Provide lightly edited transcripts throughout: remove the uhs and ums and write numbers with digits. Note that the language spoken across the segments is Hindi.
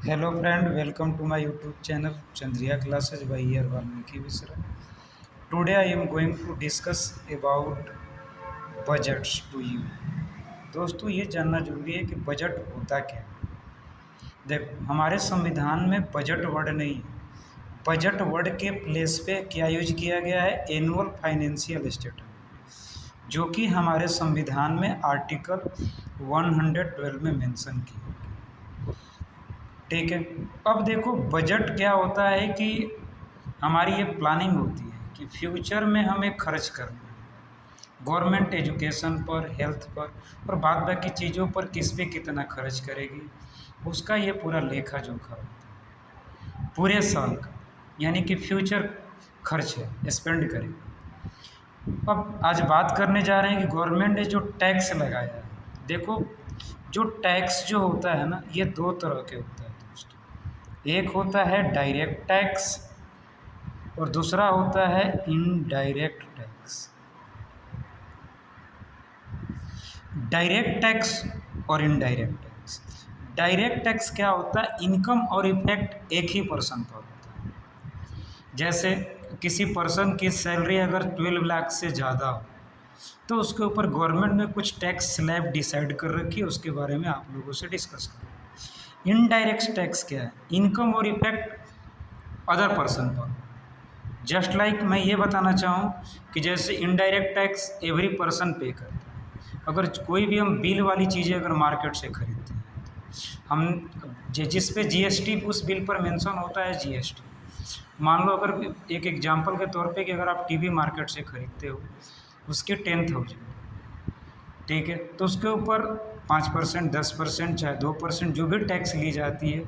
Hello friend, welcome to my YouTube channel Chandriya Classes by Year Valmiki Visra. Today I am going to discuss about budgets to you. दोस्तों ये जानना जरूरी है कि बजट होता क्या है। देखो हमारे संविधान में बजट वर्ड नहीं है। बजट वर्ड के प्लेस पे क्या यूज किया गया है, एनुअल फाइनेंशियल स्टेटमेंट, जो कि हमारे संविधान में आर्टिकल 112 में मेंशन किया। ठीक है। अब देखो बजट क्या होता है कि हमारी ये प्लानिंग होती है कि फ्यूचर में हमें खर्च करना है गवर्नमेंट एजुकेशन पर, हेल्थ पर और बाद बाकी चीज़ों पर किस पे कितना खर्च करेगी, उसका ये पूरा लेखा जोखा होता है पूरे साल का, यानी कि फ्यूचर खर्च है स्पेंड करेगी। अब आज बात करने जा रहे हैं कि गवर्नमेंट ने जो टैक्स लगाया है। देखो जो टैक्स जो होता है ना, ये दो तरह के होता है दोस्तों। एक होता है डायरेक्ट टैक्स और दूसरा होता है इनडायरेक्ट टैक्स। डायरेक्ट टैक्स और इनडायरेक्ट टैक्स। डायरेक्ट टैक्स क्या होता है, इनकम और इफेक्ट एक ही पर्सन पर होता है। जैसे किसी पर्सन की सैलरी अगर 12 लाख से ज़्यादा हो तो उसके ऊपर गवर्नमेंट ने कुछ टैक्स स्लैब डिसाइड कर रखी है, उसके बारे में आप लोगों से डिस्कस करें। इनडायरेक्ट टैक्स क्या है, इनकम और इफेक्ट अदर पर्सन पर। जस्ट लाइक मैं ये बताना चाहूँ कि जैसे इनडायरेक्ट टैक्स एवरी पर्सन पे करता है। अगर कोई भी हम बिल वाली चीज़ें अगर मार्केट से खरीदते हैं, हम जिस पे जीएसटी उस बिल पर मेंशन होता है जीएसटी। मान लो अगर एक एग्जांपल के तौर पे कि अगर आप टीवी मार्केट से खरीदते हो, उसके 10,000, ठीक है, तो उसके ऊपर 5%, 10%, चाहे 2% जो भी टैक्स ली जाती है,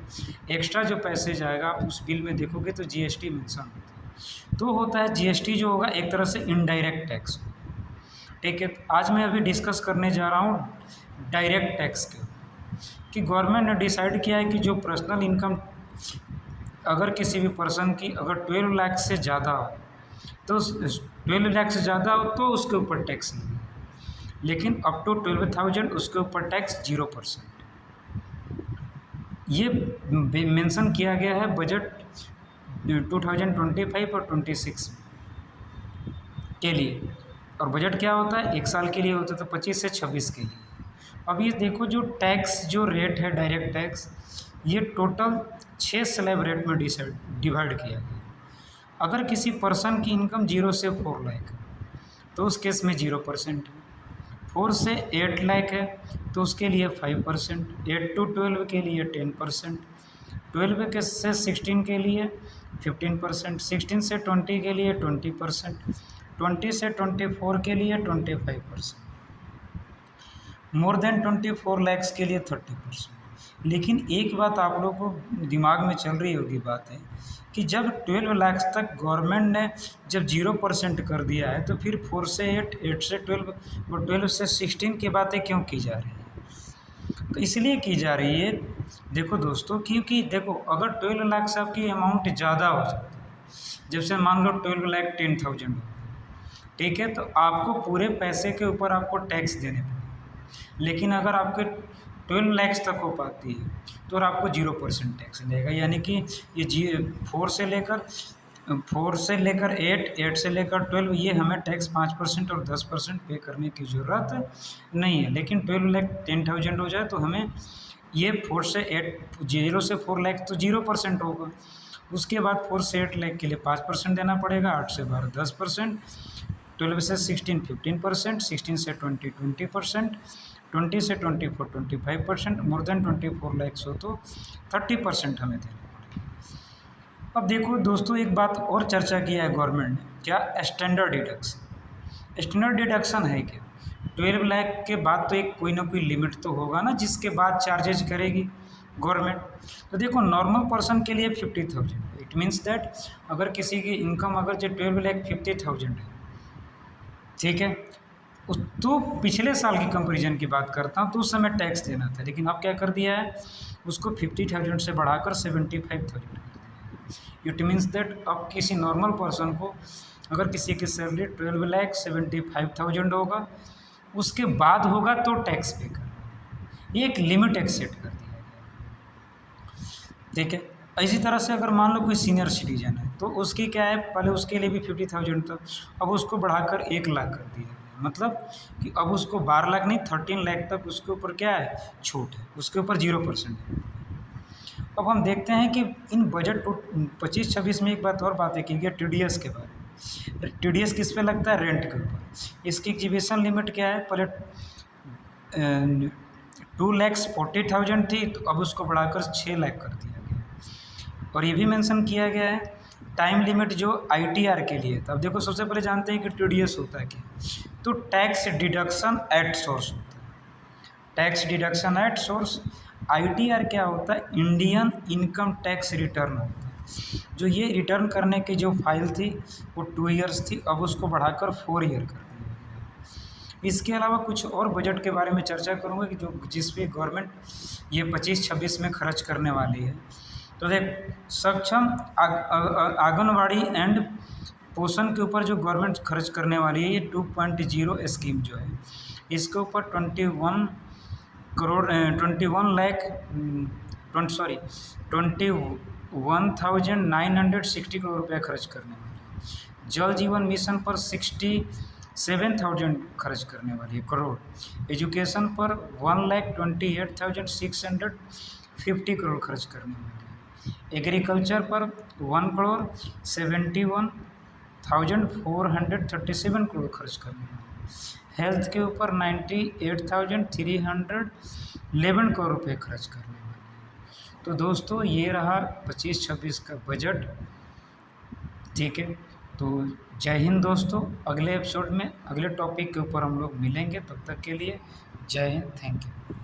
एक्स्ट्रा जो पैसे जाएगा आप उस बिल में देखोगे तो जीएसटी मेंशन होता है। तो होता है जीएसटी जो होगा एक तरह से इनडायरेक्ट टैक्स। ठीक है, आज मैं अभी डिस्कस करने जा रहा हूँ डायरेक्ट टैक्स के, कि गवर्नमेंट ने डिसाइड किया है कि जो पर्सनल इनकम अगर किसी भी पर्सन की अगर 12 लाख से ज़्यादा हो तो 12 लाख से ज़्यादा हो तो उसके ऊपर टैक्स नहीं, लेकिन अप टू 12,000 उसके ऊपर टैक्स 0%। ये मेंशन किया गया है बजट 2025 और 26 के लिए। और बजट क्या होता है, एक साल के लिए होता है, तो 25 से 26 के लिए। अब ये देखो जो टैक्स जो रेट है डायरेक्ट टैक्स, ये टोटल 6 स्लैब रेट में डिवाइड किया गया। अगर किसी पर्सन की इनकम 0 से 4 लाख है तो उस केस में 0% है। 4 से 8 लाख है तो उसके लिए 5%, 8 to 12 के लिए 10%, 12 के से 16 के लिए 15%, 16 से 20 के लिए 20%, 20 से 24 के लिए 25%, मोर देन 24 लैक्स के लिए 30%। लेकिन एक बात आप लोगों को दिमाग में चल रही होगी बात है कि जब 12 लाख तक गवर्नमेंट ने जब 0% कर दिया है तो फिर 4 से 8, 8 से 12 और 12 से 16 की बातें क्यों की जा रही है। तो इसलिए की जा रही है, देखो दोस्तों, क्योंकि देखो अगर 12 लाख से आपकी अमाउंट ज़्यादा हो जाता है, जैसे मान लो 12 लाख 10,000, ठीक है, तो आपको पूरे पैसे के ऊपर आपको टैक्स देने पड़ेंगे। लेकिन अगर आपके 12 लैक्स तक हो पाती है तो आपको 0% टैक्स देगा, यानी कि ये 4 से लेकर 8, 8 से लेकर 12, ये हमें टैक्स 5% और 10% पे करने की ज़रूरत नहीं है। लेकिन 12 लाख 10,000 हो जाए तो हमें ये 4 से 8, 0 से 4 लाख तो 0% होगा। उसके बाद 4 से 8 लाख के लिए 5% देना पड़ेगा, 8 से 12 10%, 12 से 16 15%, 16 से 20 20%, 20 से 24 25%, मोर देन 24 लैक्स हो तो 30% हमें देना पड़ेगा। अब देखो दोस्तों, एक बात और चर्चा किया है गवर्नमेंट ने, क्या स्टैंडर्ड डिडक्शन। स्टैंडर्ड डिडक्शन है क्या, 12 लाख के बाद तो एक कोई ना कोई लिमिट तो होगा ना जिसके बाद चार्जेज करेगी गवर्नमेंट। तो देखो नॉर्मल पर्सन के लिए 50,000, इट मीन्स दैट अगर किसी की इनकम अगर जो 12 लाख 50,000 है, ठीक है, तो पिछले साल की कंपैरिजन की बात करता हूँ तो उस समय टैक्स देना था, लेकिन अब क्या कर दिया है, उसको 50,000 से बढ़ाकर 75,000 कर दिया। इट मीन्स दैट अब किसी नॉर्मल पर्सन को अगर किसी की सैलरी 12 लाख 75,000 होगा, उसके बाद होगा तो टैक्स पे कर, ये एक लिमिट एक्सेट कर दिया गया। ठीक है। इसी तरह से अगर मान लो कोई सीनियर सिटीजन है तो उसकी क्या है, पहले उसके लिए भी 50,000 था, अब उसको बढ़ाकर 1 लाख कर दिया गया। मतलब कि अब उसको 12 लाख नहीं 13 लाख तक उसके ऊपर क्या है, छूट है, उसके ऊपर 0% है। अब हम देखते हैं कि इन बजट 25-26 में एक बात और बातें की गई TDS के बारे में। TDS किस पे लगता है, रेंट के ऊपर। इसकी एग्जीबिशन लिमिट क्या है, पहले 2,40,000 थी तो अब उसको बढ़ाकर 6 लाख कर दिया गया। और ये भी मेंशन किया गया है टाइम लिमिट जो ITR के लिए था। अब देखो सबसे पहले जानते हैं कि TDS होता है क्या, तो टैक्स डिडक्शन एट सोर्स होता है। Tax deduction at source. ITR क्या होता है, इंडियन इनकम टैक्स रिटर्न होता है। जो ये रिटर्न करने की जो फाइल थी वो 2 ईयर्स थी, अब उसको बढ़ाकर 4 ईयर कर दिया गया। इसके अलावा कुछ और बजट के बारे में चर्चा करूँगा कि जो जिस पे गवर्नमेंट ये 25-26 में खर्च करने वाली है। तो देख, सक्षम आंगनवाड़ी एंड पोषण के ऊपर जो गवर्नमेंट खर्च करने वाली है, ये 2.0 स्कीम जो है, इसके ऊपर 21 करोड़ रुपया खर्च करने वाली है। जल जीवन मिशन पर 67,000 खर्च करने वाली है करोड़। एजुकेशन पर 1,28,650 करोड़ खर्च करने वाली है। एग्रीकल्चर पर 1,71,437 करोड़ खर्च करने वाली है। हेल्थ के ऊपर 98,311 करोड़ रुपये खर्च करने वाले हैं। तो दोस्तों ये रहा 25-26 का बजट। ठीक है, तो जय हिंद दोस्तों। अगले एपिसोड में अगले टॉपिक के ऊपर हम लोग मिलेंगे, तब तक के लिए जय हिंद, थैंक यू।